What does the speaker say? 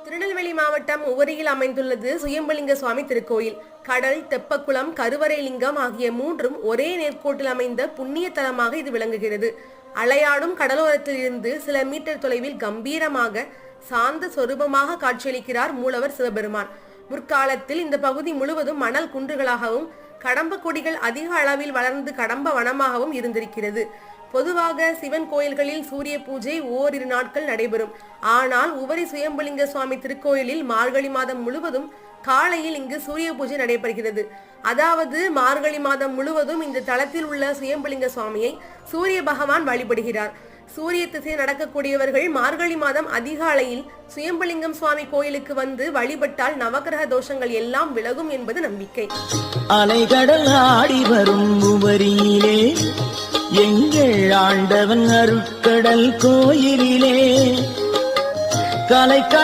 திருநெல்வேலி மாவட்டம் உவரியில் அமைந்துள்ளது சுயம்பலிங்க சுவாமி திருக்கோயில். கடல், தெப்பக்குளம், கருவறை லிங்கம் ஆகிய மூன்றும் ஒரே நேர்கோட்டில் அமைந்த புண்ணிய தலமாக இது விளங்குகிறது. அலையாடும் கடலோரத்தில் இருந்து சில மீட்டர் தொலைவில் கம்பீரமாக சாந்த சொரூபமாக காட்சியளிக்கிறார் மூலவர் சிவபெருமான். முற்காலத்தில் இந்த பகுதி முழுவதும் மணல் குன்றுகளாகவும் கடம்ப கொடிகள் அதிக அளவில் வளர்ந்து கடம்ப வனமாகவும் இருந்திருக்கிறது. பொதுவாக சிவன் கோயில்களில் சூரிய பூஜை ஓரிரு நாட்கள் நடைபெறும். ஆனால் உவரி சுயம்பலிங்க சுவாமி திருக்கோயிலில் மார்கழி மாதம் முழுவதும் காலையில் இங்கு சூரிய பூஜை நடைபெறுகிறது. அதாவது மார்கழி மாதம் முழுவதும் இந்த தலத்தில் உள்ள சுயம்பலிங்க சுவாமியை சூரிய பகவான் வழிபடுகிறார். சூரிய திசை நடக்கக்கூடியவர்கள் மார்கழி மாதம் அதிகாலையில் சுயம்பலிங்கம் சுவாமி கோயிலுக்கு வந்து வழிபட்டால் நவகிரக தோஷங்கள் எல்லாம் விலகும் என்பது நம்பிக்கை. அலைகடல் ஆடி வரும் உவரியிலே எங்கள் ஆண்டவன் அருட்கடல் கோயிலிலே கலைக்கடல்